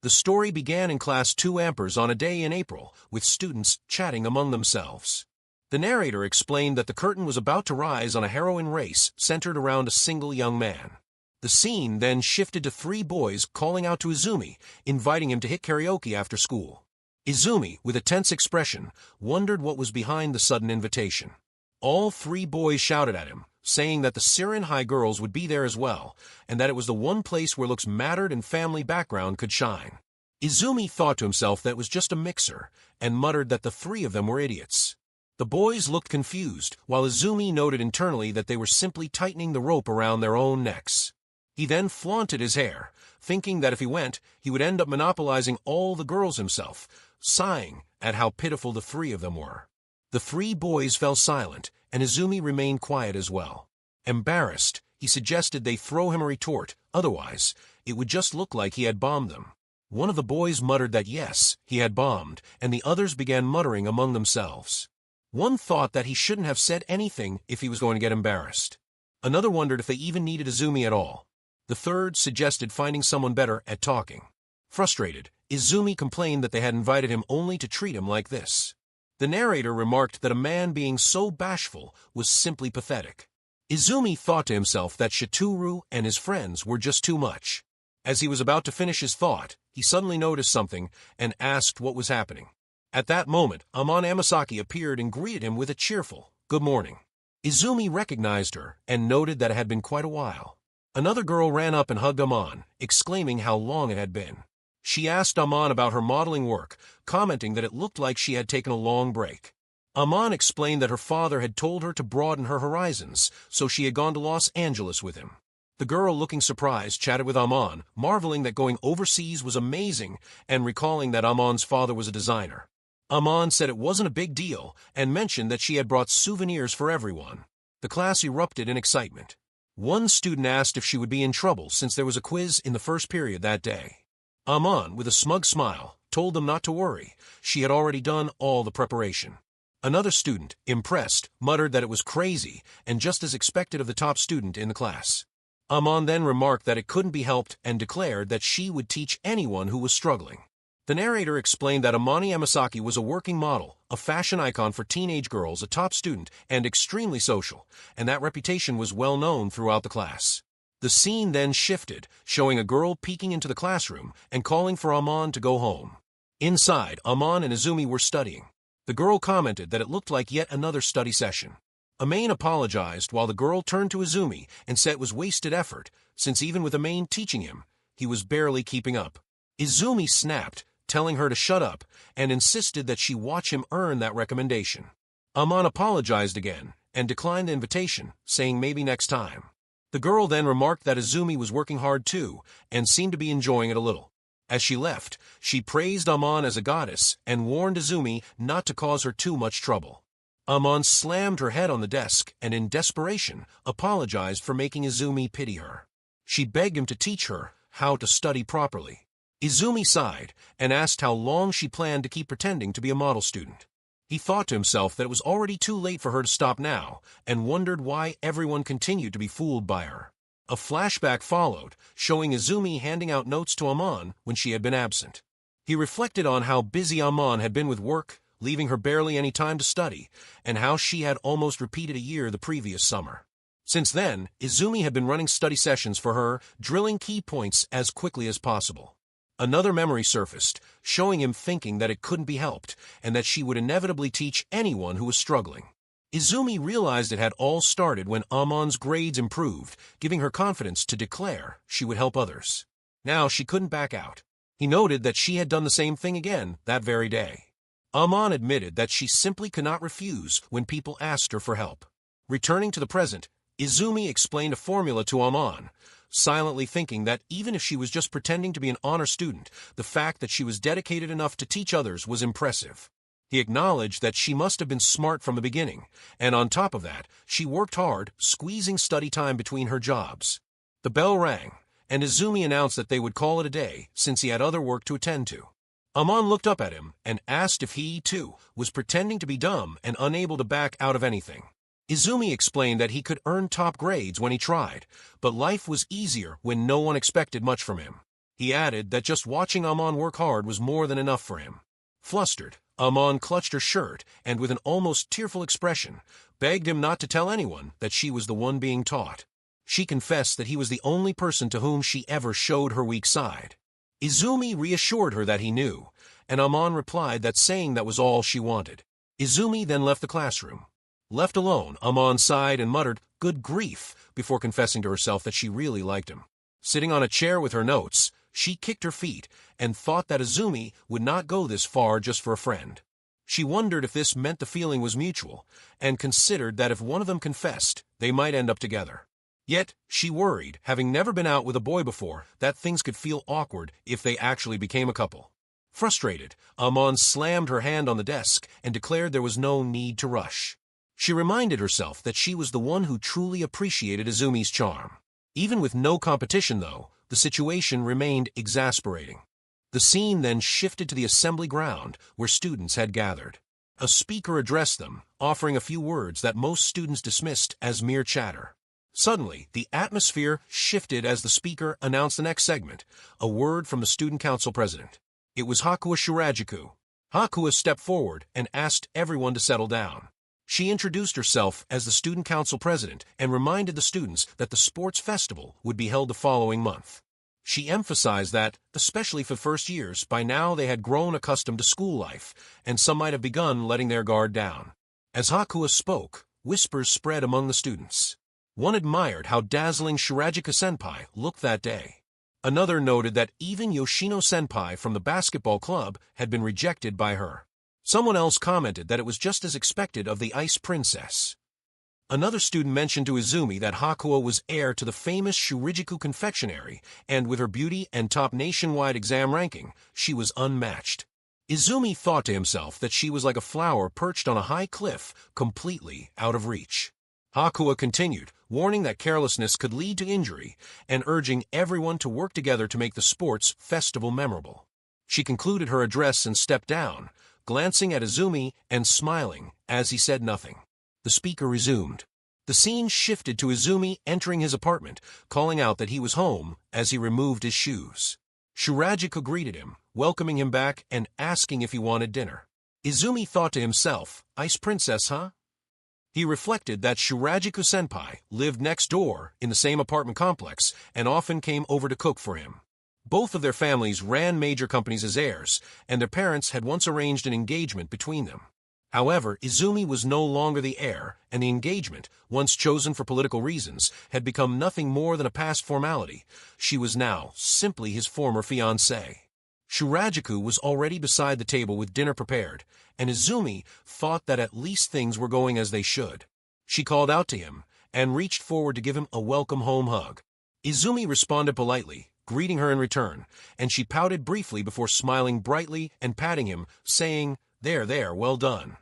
The story began in Class 2 Ampers on a day in April, with students chatting among themselves. The narrator explained that the curtain was about to rise on a heroine race centered around a single young man. The scene then shifted to 3 boys calling out to Izumi, inviting him to hit karaoke after school. Izumi, with a tense expression, wondered what was behind the sudden invitation. All 3 boys shouted at him, saying that the Siren High girls would be there as well, and that it was the one place where looks mattered and family background could shine. Izumi thought to himself that it was just a mixer, and muttered that the 3 of them were idiots. The boys looked confused, while Izumi noted internally that they were simply tightening the rope around their own necks. He then flaunted his hair, thinking that if he went, he would end up monopolizing all the girls himself, sighing at how pitiful the 3 of them were. The 3 boys fell silent, and Izumi remained quiet as well. Embarrassed, he suggested they throw him a retort, otherwise, it would just look like he had bombed them. One of the boys muttered that yes, he had bombed, and the others began muttering among themselves. One thought that he shouldn't have said anything if he was going to get embarrassed. Another wondered if they even needed Izumi at all. The third suggested finding someone better at talking. Frustrated, Izumi complained that they had invited him only to treat him like this. The narrator remarked that a man being so bashful was simply pathetic. Izumi thought to himself that Shituru and his friends were just too much. As he was about to finish his thought, he suddenly noticed something and asked what was happening. At that moment, Amane Amasaki appeared and greeted him with a cheerful, "Good morning." Izumi recognized her and noted that it had been quite a while. Another girl ran up and hugged Amane, exclaiming how long it had been. She asked Amane about her modeling work, commenting that it looked like she had taken a long break. Amane explained that her father had told her to broaden her horizons, so she had gone to Los Angeles with him. The girl, looking surprised, chatted with Amane, marveling that going overseas was amazing and recalling that Amane's father was a designer. Amane said it wasn't a big deal and mentioned that she had brought souvenirs for everyone. The class erupted in excitement. One student asked if she would be in trouble since there was a quiz in the first period that day. Amane, with a smug smile, told them not to worry. She had already done all the preparation. Another student, impressed, muttered that it was crazy and just as expected of the top student in the class. Amane then remarked that it couldn't be helped and declared that she would teach anyone who was struggling. The narrator explained that Amane Amasaki was a working model, a fashion icon for teenage girls, a top student, and extremely social, and that reputation was well known throughout the class. The scene then shifted, showing a girl peeking into the classroom and calling for Amane to go home. Inside, Amane and Izumi were studying. The girl commented that it looked like yet another study session. Amane apologized while the girl turned to Izumi and said it was wasted effort, since even with Amane teaching him, he was barely keeping up. Izumi snapped, telling her to shut up, and insisted that she watch him earn that recommendation. Amane apologized again and declined the invitation, saying maybe next time. The girl then remarked that Izumi was working hard too and seemed to be enjoying it a little. As she left, she praised Amane as a goddess and warned Izumi not to cause her too much trouble. Amane slammed her head on the desk and in desperation apologized for making Izumi pity her. She begged him to teach her how to study properly. Izumi sighed and asked how long she planned to keep pretending to be a model student. He thought to himself that it was already too late for her to stop now, and wondered why everyone continued to be fooled by her. A flashback followed, showing Izumi handing out notes to Amane when she had been absent. He reflected on how busy Amane had been with work, leaving her barely any time to study, and how she had almost repeated a year the previous summer. Since then, Izumi had been running study sessions for her, drilling key points as quickly as possible. Another memory surfaced, showing him thinking that it couldn't be helped, and that she would inevitably teach anyone who was struggling. Izumi realized it had all started when Amane's grades improved, giving her confidence to declare she would help others. Now she couldn't back out. He noted that she had done the same thing again that very day. Amane admitted that she simply could not refuse when people asked her for help. Returning to the present, Izumi explained a formula to Amane, silently thinking that even if she was just pretending to be an honor student, the fact that she was dedicated enough to teach others was impressive. He acknowledged that she must have been smart from the beginning, and on top of that, she worked hard, squeezing study time between her jobs. The bell rang, and Izumi announced that they would call it a day since he had other work to attend to. Amane looked up at him and asked if he, too, was pretending to be dumb and unable to back out of anything. Izumi explained that he could earn top grades when he tried, but life was easier when no one expected much from him. He added that just watching Amane work hard was more than enough for him. Flustered, Amane clutched her shirt and with an almost tearful expression, begged him not to tell anyone that she was the one being taught. She confessed that he was the only person to whom she ever showed her weak side. Izumi reassured her that he knew, and Amane replied that saying that was all she wanted. Izumi then left the classroom. Left alone, Amane sighed and muttered, "Good grief," before confessing to herself that she really liked him. Sitting on a chair with her notes, she kicked her feet and thought that Izumi would not go this far just for a friend. She wondered if this meant the feeling was mutual, and considered that if one of them confessed, they might end up together. Yet, she worried, having never been out with a boy before, that things could feel awkward if they actually became a couple. Frustrated, Amane slammed her hand on the desk and declared there was no need to rush. She reminded herself that she was the one who truly appreciated Izumi's charm. Even with no competition, though, the situation remained exasperating. The scene then shifted to the assembly ground where students had gathered. A speaker addressed them, offering a few words that most students dismissed as mere chatter. Suddenly, the atmosphere shifted as the speaker announced the next segment, a word from the student council president. It was Hakuo Shirajuku. Hakuo stepped forward and asked everyone to settle down. She introduced herself as the student council president and reminded the students that the sports festival would be held the following month. She emphasized that, especially for first years, by now they had grown accustomed to school life, and some might have begun letting their guard down. As Hakuo spoke, whispers spread among the students. One admired how dazzling Shirajuku-senpai looked that day. Another noted that even Yoshino-senpai from the basketball club had been rejected by her. Someone else commented that it was just as expected of the Ice Princess. Another student mentioned to Izumi that Hakuo was heir to the famous Shirajuku confectionery, and with her beauty and top nationwide exam ranking, she was unmatched. Izumi thought to himself that she was like a flower perched on a high cliff, completely out of reach. Hakuo continued, warning that carelessness could lead to injury, and urging everyone to work together to make the sports festival memorable. She concluded her address and stepped down, glancing at Izumi and smiling as he said nothing. The speaker resumed. The scene shifted to Izumi entering his apartment, calling out that he was home as he removed his shoes. Shirajuku greeted him, welcoming him back and asking if he wanted dinner. Izumi thought to himself, "Ice Princess, huh?" He reflected that Shirajuku-senpai lived next door in the same apartment complex and often came over to cook for him. Both of their families ran major companies as heirs, and their parents had once arranged an engagement between them. However, Izumi was no longer the heir, and the engagement, once chosen for political reasons, had become nothing more than a past formality. She was now simply his former fiancée. Shirajuku was already beside the table with dinner prepared, and Izumi thought that at least things were going as they should. She called out to him and reached forward to give him a welcome home hug. Izumi responded politely, greeting her in return, and she pouted briefly before smiling brightly and patting him, saying, There, well done."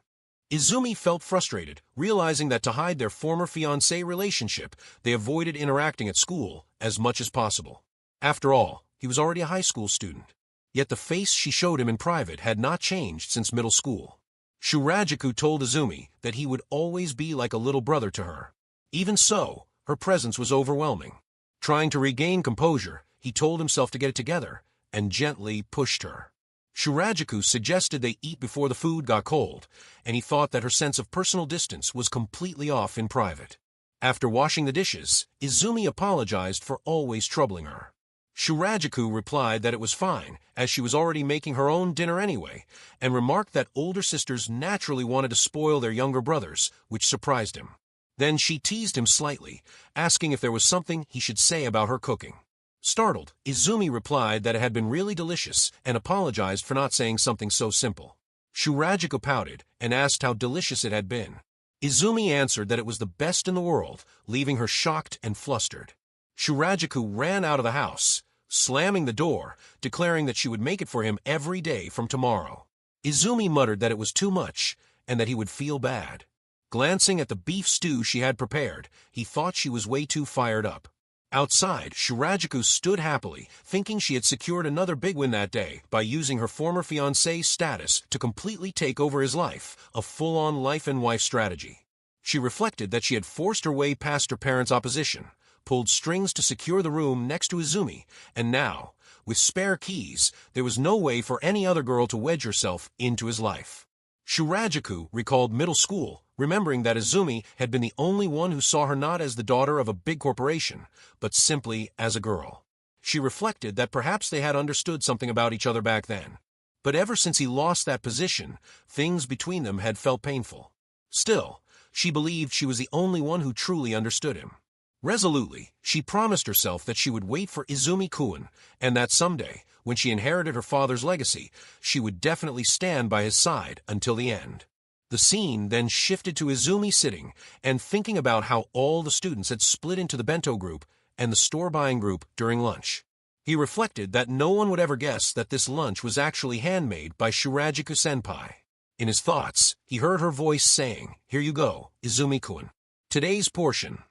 Izumi felt frustrated, realizing that to hide their former fiancé relationship, they avoided interacting at school as much as possible. After all, he was already a high school student. Yet the face she showed him in private had not changed since middle school. Shirajuku told Izumi that he would always be like a little brother to her. Even so, her presence was overwhelming. Trying to regain composure, he told himself to get it together, and gently pushed her. Shirajuku suggested they eat before the food got cold, and he thought that her sense of personal distance was completely off in private. After washing the dishes, Izumi apologized for always troubling her. Shirajuku replied that it was fine, as she was already making her own dinner anyway, and remarked that older sisters naturally wanted to spoil their younger brothers, which surprised him. Then she teased him slightly, asking if there was something he should say about her cooking. Startled, Izumi replied that it had been really delicious and apologized for not saying something so simple. Shirajuku pouted and asked how delicious it had been. Izumi answered that it was the best in the world, leaving her shocked and flustered. Shirajuku ran out of the house, slamming the door, declaring that she would make it for him every day from tomorrow. Izumi muttered that it was too much and that he would feel bad. Glancing at the beef stew she had prepared, he thought she was way too fired up. Outside, Shirajuku stood happily, thinking she had secured another big win that day by using her former fiancé's status to completely take over his life, a full-on life and wife strategy. She reflected that she had forced her way past her parents' opposition, pulled strings to secure the room next to Izumi, and now, With spare keys, there was no way for any other girl to wedge herself into his life. Shurajiku recalled middle school, remembering that Izumi had been the only one who saw her not as the daughter of a big corporation, but simply as a girl. She reflected that perhaps they had understood something about each other back then. But ever since he lost that position, things between them had felt painful. Still, she believed she was the only one who truly understood him. Resolutely, she promised herself that she would wait for Izumi-kun, and that someday, when she inherited her father's legacy, she would definitely stand by his side until the end. The scene then shifted to Izumi sitting and thinking about how all the students had split into the bento group and the store-buying group during lunch. He reflected that no one would ever guess that this lunch was actually handmade by Shurajiku-senpai. In his thoughts, he heard her voice saying, "Here you go, Izumi-kun. Today's portion."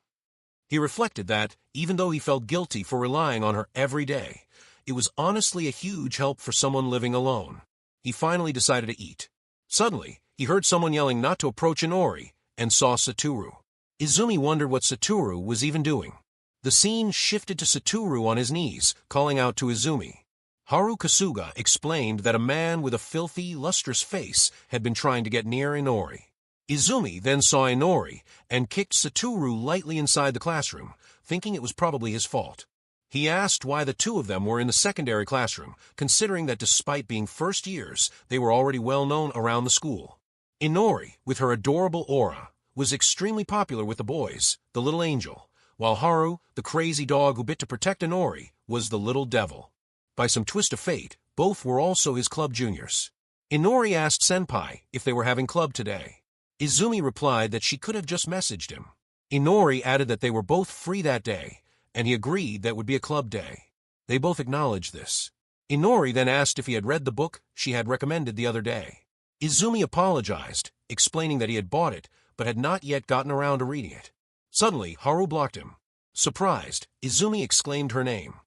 He reflected that, even though he felt guilty for relying on her every day, it was honestly a huge help for someone living alone. He finally decided to eat. Suddenly, he heard someone yelling not to approach Inori, and saw Satoru. Izumi wondered what Satoru was even doing. The scene shifted to Satoru on his knees, calling out to Izumi. Haru Kasuga explained that a man with a filthy, lustrous face had been trying to get near Inori. Izumi then saw Inori and kicked Satoru lightly inside the classroom, thinking it was probably his fault. He asked why the two of them were in the secondary classroom, considering that despite being first years, they were already well known around the school. Inori, with her adorable aura, was extremely popular with the boys, the little angel, while Haru, the crazy dog who bit to protect Inori, was the little devil. By some twist of fate, both were also his club juniors. Inori asked Senpai if they were having club today. Izumi replied that she could have just messaged him. Inori added that they were both free that day, and he agreed that would be a club day. They both acknowledged this. Inori then asked if he had read the book she had recommended the other day. Izumi apologized, explaining that he had bought it, but had not yet gotten around to reading it. Suddenly, Haru blocked him. Surprised, Izumi exclaimed her name.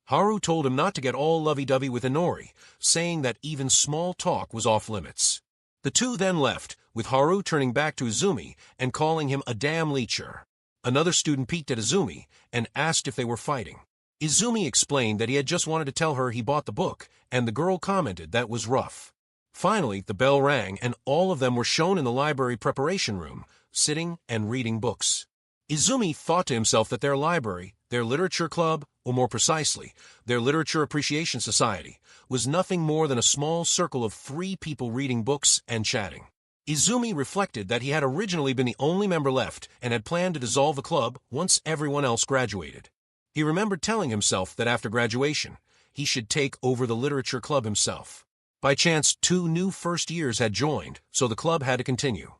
Haru told him not to get all lovey-dovey with Inori, saying that even small talk was off limits. The two then left, with Haru turning back to Izumi and calling him a damn leecher. Another student peeked at Izumi and asked if they were fighting. Izumi explained that he had just wanted to tell her he bought the book, and the girl commented that was rough. Finally, the bell rang and all of them were shown in the library preparation room, sitting and reading books. Izumi thought to himself that their library, their literature club, or more precisely, their literature appreciation society, was nothing more than a small circle of 3 people reading books and chatting. Izumi reflected that he had originally been the only member left and had planned to dissolve the club once everyone else graduated. He remembered telling himself that after graduation, he should take over the literature club himself. By chance, 2 new first years had joined, so the club had to continue.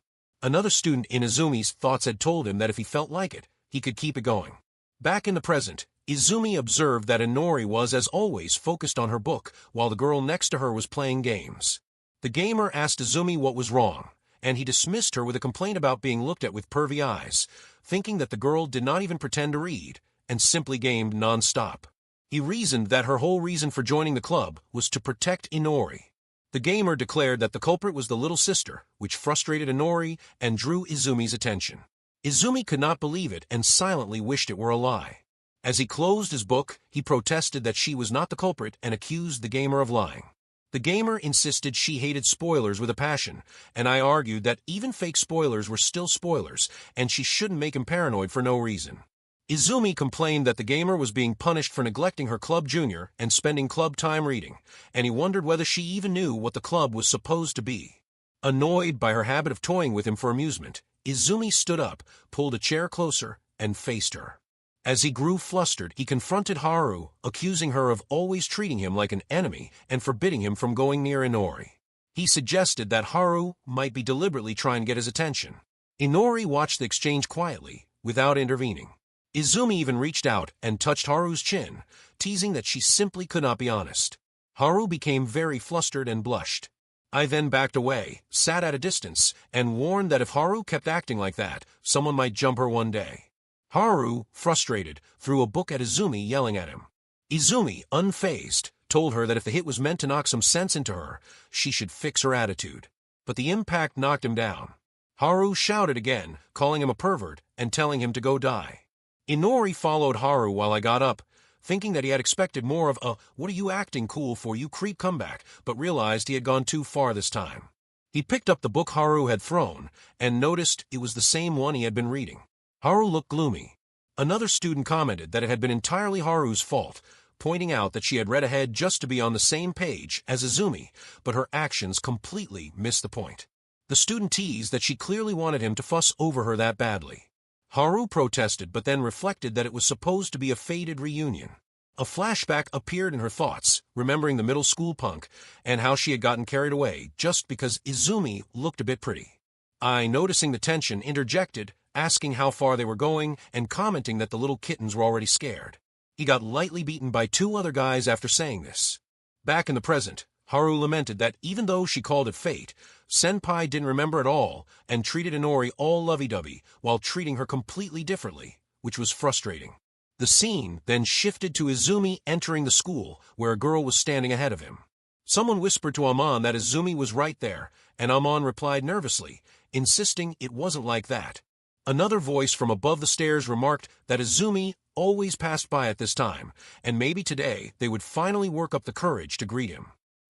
Another student in Izumi's thoughts had told him that if he felt like it, he could keep it going. Back in the present, Izumi observed that Inori was, as always, focused on her book, while the girl next to her was playing games. The gamer asked Izumi what was wrong, and he dismissed her with a complaint about being looked at with pervy eyes, thinking that the girl did not even pretend to read, and simply gamed non-stop. He reasoned that her whole reason for joining the club was to protect Inori. The gamer declared that the culprit was the little sister, which frustrated Inori and drew Izumi's attention. Izumi could not believe it and silently wished it were a lie. As he closed his book, he protested that she was not the culprit and accused the gamer of lying. The gamer insisted she hated spoilers with a passion, and I argued that even fake spoilers were still spoilers, and she shouldn't make him paranoid for no reason. Izumi complained that the gamer was being punished for neglecting her club junior and spending club time reading, and he wondered whether she even knew what the club was supposed to be. Annoyed by her habit of toying with him for amusement, Izumi stood up, pulled a chair closer, and faced her. As he grew flustered, he confronted Haru, accusing her of always treating him like an enemy and forbidding him from going near Inori. He suggested that Haru might be deliberately trying to get his attention. Inori watched the exchange quietly, without intervening. Izumi even reached out and touched Haru's chin, teasing that she simply could not be honest. Haru became very flustered and blushed. I then backed away, sat at a distance, and warned that if Haru kept acting like that, someone might jump her one day. Haru, frustrated, threw a book at Izumi, yelling at him. Izumi, unfazed, told her that if the hit was meant to knock some sense into her, she should fix her attitude. But the impact knocked him down. Haru shouted again, calling him a pervert and telling him to go die. Inori followed Haru while I got up, thinking that he had expected more of a "what are you acting cool for, you creep" comeback, but realized he had gone too far this time. He picked up the book Haru had thrown and noticed it was the same one he had been reading. Haru looked gloomy. Another student commented that it had been entirely Haru's fault, pointing out that she had read ahead just to be on the same page as Izumi, but her actions completely missed the point. The student teased that she clearly wanted him to fuss over her that badly. Haru protested but then reflected that it was supposed to be a faded reunion. A flashback appeared in her thoughts, remembering the middle school punk and how she had gotten carried away just because Izumi looked a bit pretty. I, noticing the tension, interjected, asking how far they were going and commenting that the little kittens were already scared. He got lightly beaten by 2 other guys after saying this. Back in the present, Haru lamented that even though she called it fate, Senpai didn't remember at all and treated Inori all lovey-dovey while treating her completely differently, which was frustrating. The scene then shifted to Izumi entering the school, where a girl was standing ahead of him. Someone whispered to Amane that Izumi was right there, and Amane replied nervously, insisting it wasn't like that. Another voice from above the stairs remarked that Izumi always passed by at this time, and maybe today they would finally work up the courage to greet him.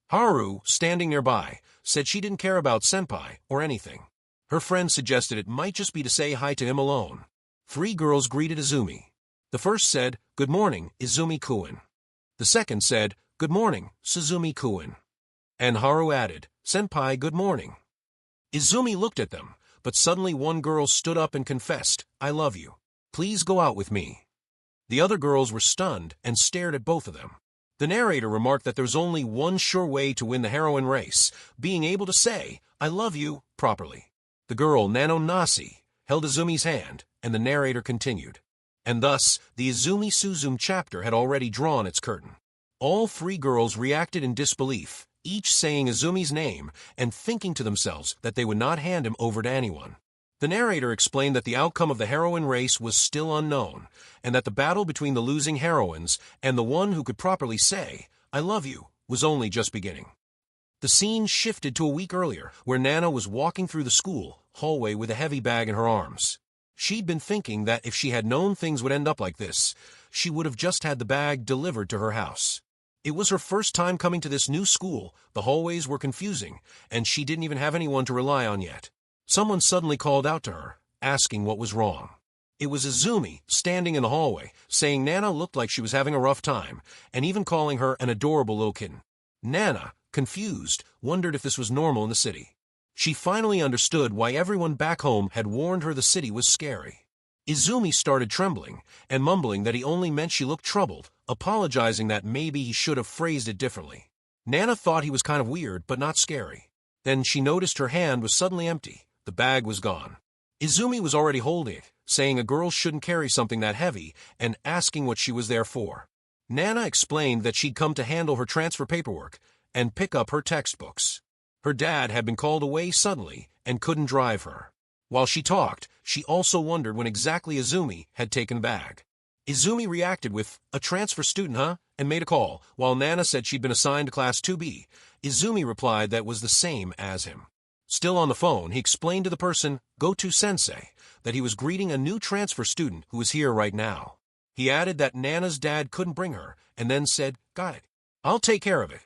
Haru, standing nearby, said she didn't care about Senpai or anything. Her friend suggested it might just be to say hi to him alone. 3 girls greeted Izumi. The first said, "Good morning, Izumi-kun." The second said, "Good morning, Suzumi-kun." And Haru added, "Senpai, good morning." Izumi looked at them, but suddenly one girl stood up and confessed, "I love you. Please go out with me." The other girls were stunned and stared at both of them. The narrator remarked that there's only one sure way to win the heroine race, being able to say, "I love you," properly. The girl, Nano Nasi, held Izumi's hand, and the narrator continued. And thus, the Izumi Suzume chapter had already drawn its curtain. All 3 girls reacted in disbelief, each saying Izumi's name and thinking to themselves that they would not hand him over to anyone. The narrator explained that the outcome of the heroine race was still unknown, and that the battle between the losing heroines and the one who could properly say, "I love you," was only just beginning. The scene shifted to a week earlier, where Nana was walking through the school hallway with a heavy bag in her arms. She'd been thinking that if she had known things would end up like this, she would have just had the bag delivered to her house. It was her first time coming to this new school, the hallways were confusing, and she didn't even have anyone to rely on yet. Someone suddenly called out to her, asking what was wrong. It was Izumi, standing in the hallway, saying Nana looked like she was having a rough time, and even calling her an adorable little kitten. Nana, confused, wondered if this was normal in the city. She finally understood why everyone back home had warned her the city was scary. Izumi started trembling and mumbling that he only meant she looked troubled, apologizing that maybe he should have phrased it differently. Nana thought he was kind of weird but not scary. Then she noticed her hand was suddenly empty. The bag was gone. Izumi was already holding it, saying a girl shouldn't carry something that heavy and asking what she was there for. Nana explained that she'd come to handle her transfer paperwork and pick up her textbooks. Her dad had been called away suddenly and couldn't drive her. While she talked, she also wondered when exactly Izumi had taken the bag. Izumi reacted with, "A transfer student, huh?" and made a call, while Nana said she'd been assigned to Class 2B. Izumi replied that was the same as him. Still on the phone, he explained to the person, Goto Sensei, that he was greeting a new transfer student who was here right now. He added that Nana's dad couldn't bring her, and then said, "Got it. I'll take care of it."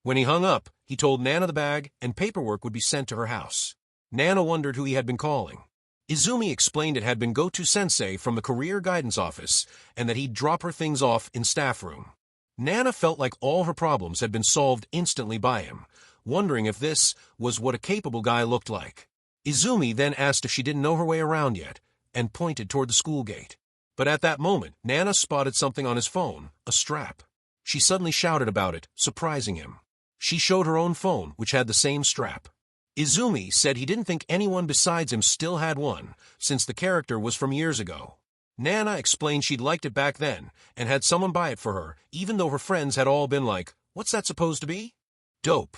When he hung up, he told Nana the bag and paperwork would be sent to her house. Nana wondered who he had been calling. Izumi explained it had been Goto Sensei from the career guidance office and that he'd drop her things off in staff room. Nana felt like all her problems had been solved instantly by him, wondering if this was what a capable guy looked like. Izumi then asked if she didn't know her way around yet and pointed toward the school gate. But at that moment, Nana spotted something on his phone, a strap. She suddenly shouted about it, surprising him. She showed her own phone, which had the same strap. Izumi said he didn't think anyone besides him still had one, since the character was from years ago. Nana explained she'd liked it back then, and had someone buy it for her, even though her friends had all been like, "What's that supposed to be?" Dope.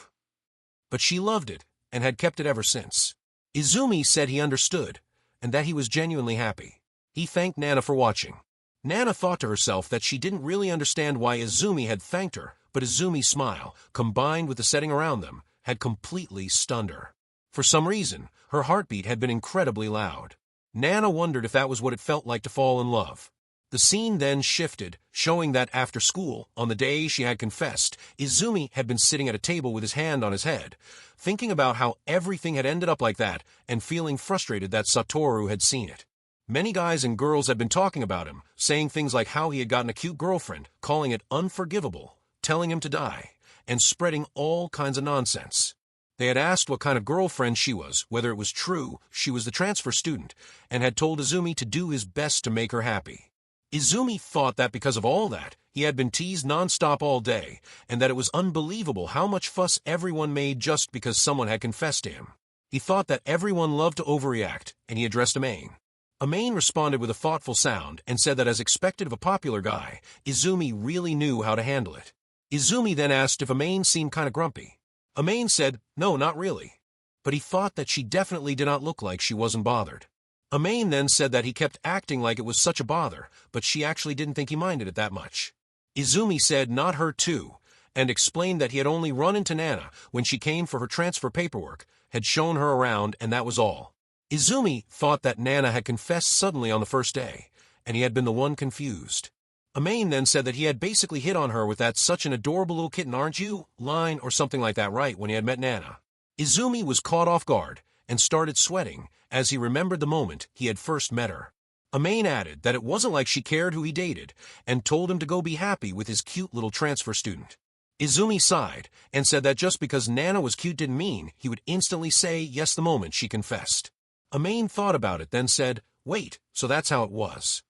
But she loved it, and had kept it ever since. Izumi said he understood, and that he was genuinely happy. He thanked Nana for watching. Nana thought to herself that she didn't really understand why Izumi had thanked her, but Izumi's smile, combined with the setting around them, had completely stunned her. For some reason, her heartbeat had been incredibly loud. Nana wondered if that was what it felt like to fall in love. The scene then shifted, showing that after school, on the day she had confessed, Izumi had been sitting at a table with his hand on his head, thinking about how everything had ended up like that and feeling frustrated that Satoru had seen it. Many guys and girls had been talking about him, saying things like how he had gotten a cute girlfriend, calling it unforgivable, telling him to die, and spreading all kinds of nonsense. They had asked what kind of girlfriend she was, whether it was true she was the transfer student, and had told Izumi to do his best to make her happy. Izumi thought that because of all that, he had been teased non-stop all day, and that it was unbelievable how much fuss everyone made just because someone had confessed to him. He thought that everyone loved to overreact, and he addressed Amane. Amane responded with a thoughtful sound and said that as expected of a popular guy, Izumi really knew how to handle it. Izumi then asked if Amane seemed kind of grumpy. Amane said, no, not really. But he thought that she definitely did not look like she wasn't bothered. Amane then said that he kept acting like it was such a bother, but she actually didn't think he minded it that much. Izumi said not her too, and explained that he had only run into Nana when she came for her transfer paperwork, had shown her around, and that was all. Izumi thought that Nana had confessed suddenly on the first day, and he had been the one confused. Amane then said that he had basically hit on her with that "such an adorable little kitten, aren't you?" line or something like that right when he had met Nana. Izumi was caught off guard and started sweating as he remembered the moment he had first met her. Amane added that it wasn't like she cared who he dated and told him to go be happy with his cute little transfer student. Izumi sighed and said that just because Nana was cute didn't mean he would instantly say yes the moment she confessed. Amane thought about it, then said, wait, so that's how it was.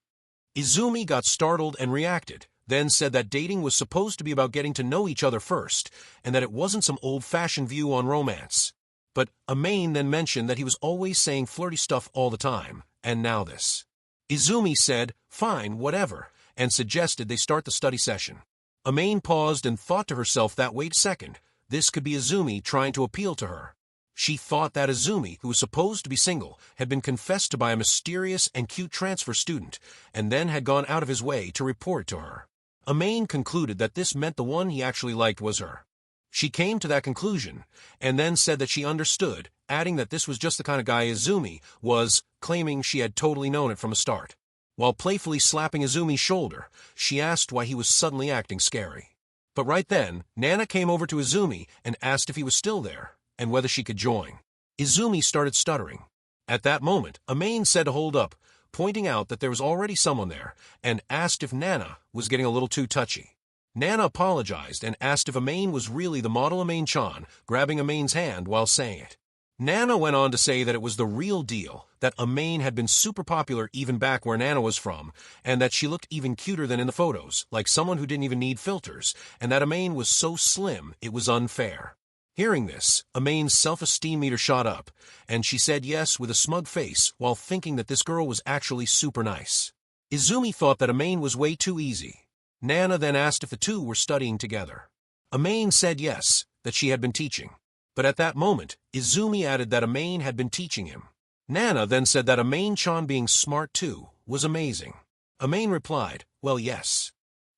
Izumi got startled and reacted, then said that dating was supposed to be about getting to know each other first, and that it wasn't some old-fashioned view on romance. But Amane then mentioned that he was always saying flirty stuff all the time, and now this. Izumi said, fine, whatever, and suggested they start the study session. Amane paused and thought to herself that wait a second, this could be Izumi trying to appeal to her. She thought that Izumi, who was supposed to be single, had been confessed to by a mysterious and cute transfer student, and then had gone out of his way to report to her. Amane concluded that this meant the one he actually liked was her. She came to that conclusion, and then said that she understood, adding that this was just the kind of guy Izumi was, claiming she had totally known it from the start. While playfully slapping Izumi's shoulder, she asked why he was suddenly acting scary. But right then, Nana came over to Izumi and asked if he was still there, and whether she could join. Izumi started stuttering. At that moment, Amane said to hold up, pointing out that there was already someone there, and asked if Nana was getting a little too touchy. Nana apologized and asked if Amane was really the model Amane-chan, grabbing Amane's hand while saying it. Nana went on to say that it was the real deal, that Amane had been super popular even back where Nana was from, and that she looked even cuter than in the photos, like someone who didn't even need filters, and that Amane was so slim it was unfair. Hearing this, Amane's self-esteem meter shot up, and she said yes with a smug face while thinking that this girl was actually super nice. Izumi thought that Amane was way too easy. Nana then asked if the two were studying together. Amane said yes, that she had been teaching. But at that moment, Izumi added that Amane had been teaching him. Nana then said that Amane-chan being smart too was amazing. Amane replied, well, yes.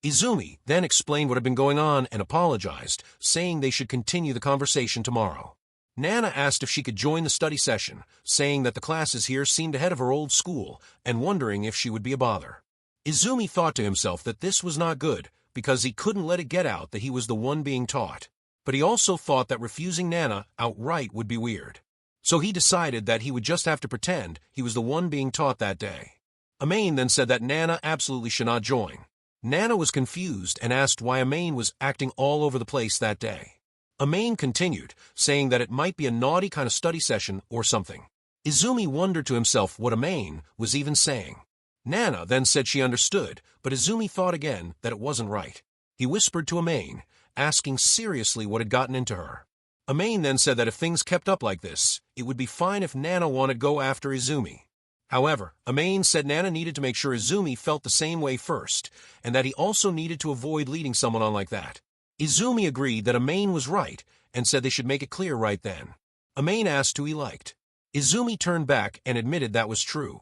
Izumi then explained what had been going on and apologized, saying they should continue the conversation tomorrow. Nana asked if she could join the study session, saying that the classes here seemed ahead of her old school and wondering if she would be a bother. Izumi thought to himself that this was not good because he couldn't let it get out that he was the one being taught. But he also thought that refusing Nana outright would be weird. So he decided that he would just have to pretend he was the one being taught that day. Amane then said that Nana absolutely should not join. Nana was confused and asked why Amane was acting all over the place that day. Amane continued, saying that it might be a naughty kind of study session or something. Izumi wondered to himself what Amane was even saying. Nana then said she understood, but Izumi thought again that it wasn't right. He whispered to Amane, asking seriously what had gotten into her. Amane then said that if things kept up like this, it would be fine if Nana wanted to go after Izumi. However, Amane said Nana needed to make sure Izumi felt the same way first, and that he also needed to avoid leading someone on like that. Izumi agreed that Amane was right, and said they should make it clear right then. Amane asked who he liked. Izumi turned back and admitted that was true.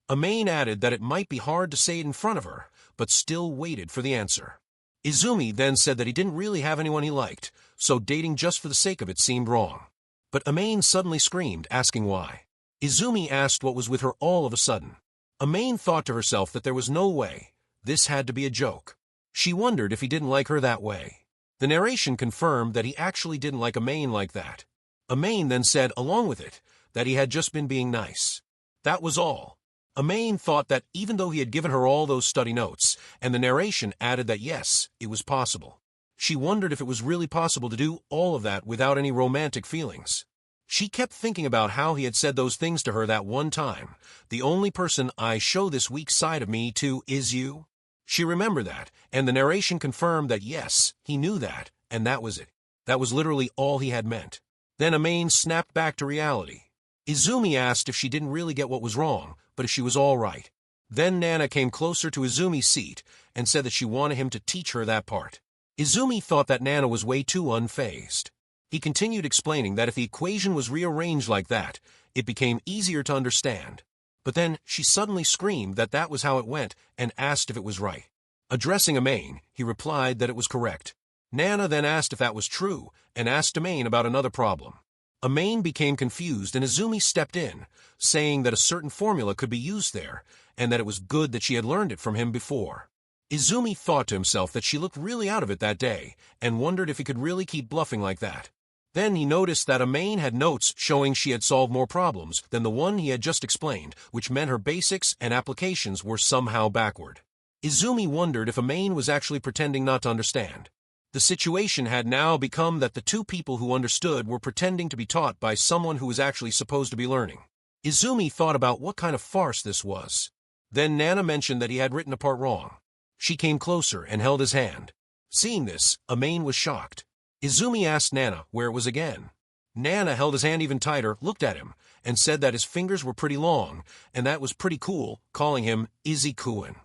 Amane added that it might be hard to say it in front of her, but still waited for the answer. Izumi then said that he didn't really have anyone he liked, so dating just for the sake of it seemed wrong. But Amane suddenly screamed, asking why. Izumi asked what was with her all of a sudden. Amane thought to herself that there was no way, This had to be a joke. She wondered if he didn't like her that way. The narration confirmed that he actually didn't like Amane like that. Amane then said, along with it, that he had just been being nice. That was all. Amane thought that even though he had given her all those study notes, and the narration added that yes, it was possible. She wondered if it was really possible to do all of that without any romantic feelings. She kept thinking about how he had said those things to her that one time. The only person I show this weak side of me to is you. She remembered that, and the narration confirmed that yes, he knew that, and that was it. That was literally all he had meant. Then Amane snapped back to reality. Izumi asked if she didn't really get what was wrong, but if she was all right. Then Nana came closer to Izumi's seat and said that she wanted him to teach her that part. Izumi thought that Nana was way too unfazed. He continued explaining that if the equation was rearranged like that, it became easier to understand. But then she suddenly screamed that that was how it went and asked if it was right. Addressing Amane, he replied that it was correct. Nana then asked if that was true and asked Amane about another problem. Amane became confused and Izumi stepped in, saying that a certain formula could be used there and that it was good that she had learned it from him before. Izumi thought to himself that she looked really out of it that day and wondered if he could really keep bluffing like that. Then he noticed that Amane had notes showing she had solved more problems than the one he had just explained, which meant her basics and applications were somehow backward. Izumi wondered if Amane was actually pretending not to understand. The situation had now become that the two people who understood were pretending to be taught by someone who was actually supposed to be learning. Izumi thought about what kind of farce this was. Then Nana mentioned that he had written a part wrong. She came closer and held his hand. Seeing this, Amane was shocked. Izumi asked Nana where it was again. Nana held his hand even tighter, looked at him, and said that his fingers were pretty long, and that was pretty cool, calling him Izzy-kun.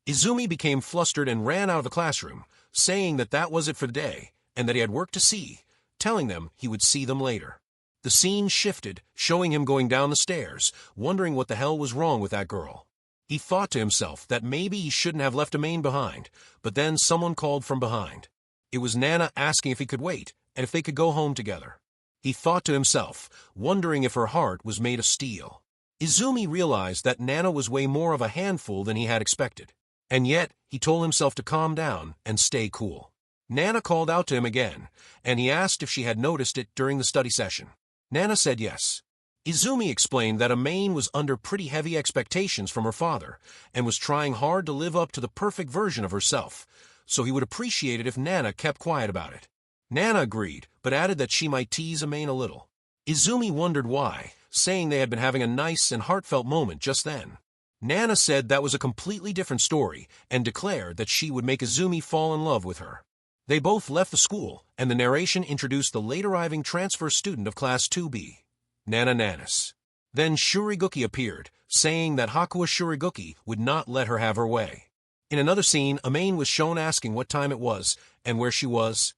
Izumi became flustered and ran out of the classroom, saying that that was it for the day, and that he had work to see, telling them he would see them later. The scene shifted, showing him going down the stairs, wondering what the hell was wrong with that girl. He thought to himself that maybe he shouldn't have left Amane behind, but then someone called from behind. It was Nana asking if he could wait, and if they could go home together. He thought to himself, wondering if her heart was made of steel. Izumi realized that Nana was way more of a handful than he had expected. And yet, he told himself to calm down and stay cool. Nana called out to him again, and he asked if she had noticed it during the study session. Nana said yes. Izumi explained that Amane was under pretty heavy expectations from her father, and was trying hard to live up to the perfect version of herself, so he would appreciate it if Nana kept quiet about it. Nana agreed, but added that she might tease Amane a little. Izumi wondered why, saying they had been having a nice and heartfelt moment just then. Nana said that was a completely different story, and declared that she would make Izumi fall in love with her. They both left the school, and the narration introduced the late-arriving transfer student of Class 2B, Nana Nanis. Then Shuriguki appeared, saying that Hakuya Shuriguki would not let her have her way. In another scene, Amane was shown asking what time it was and where she was,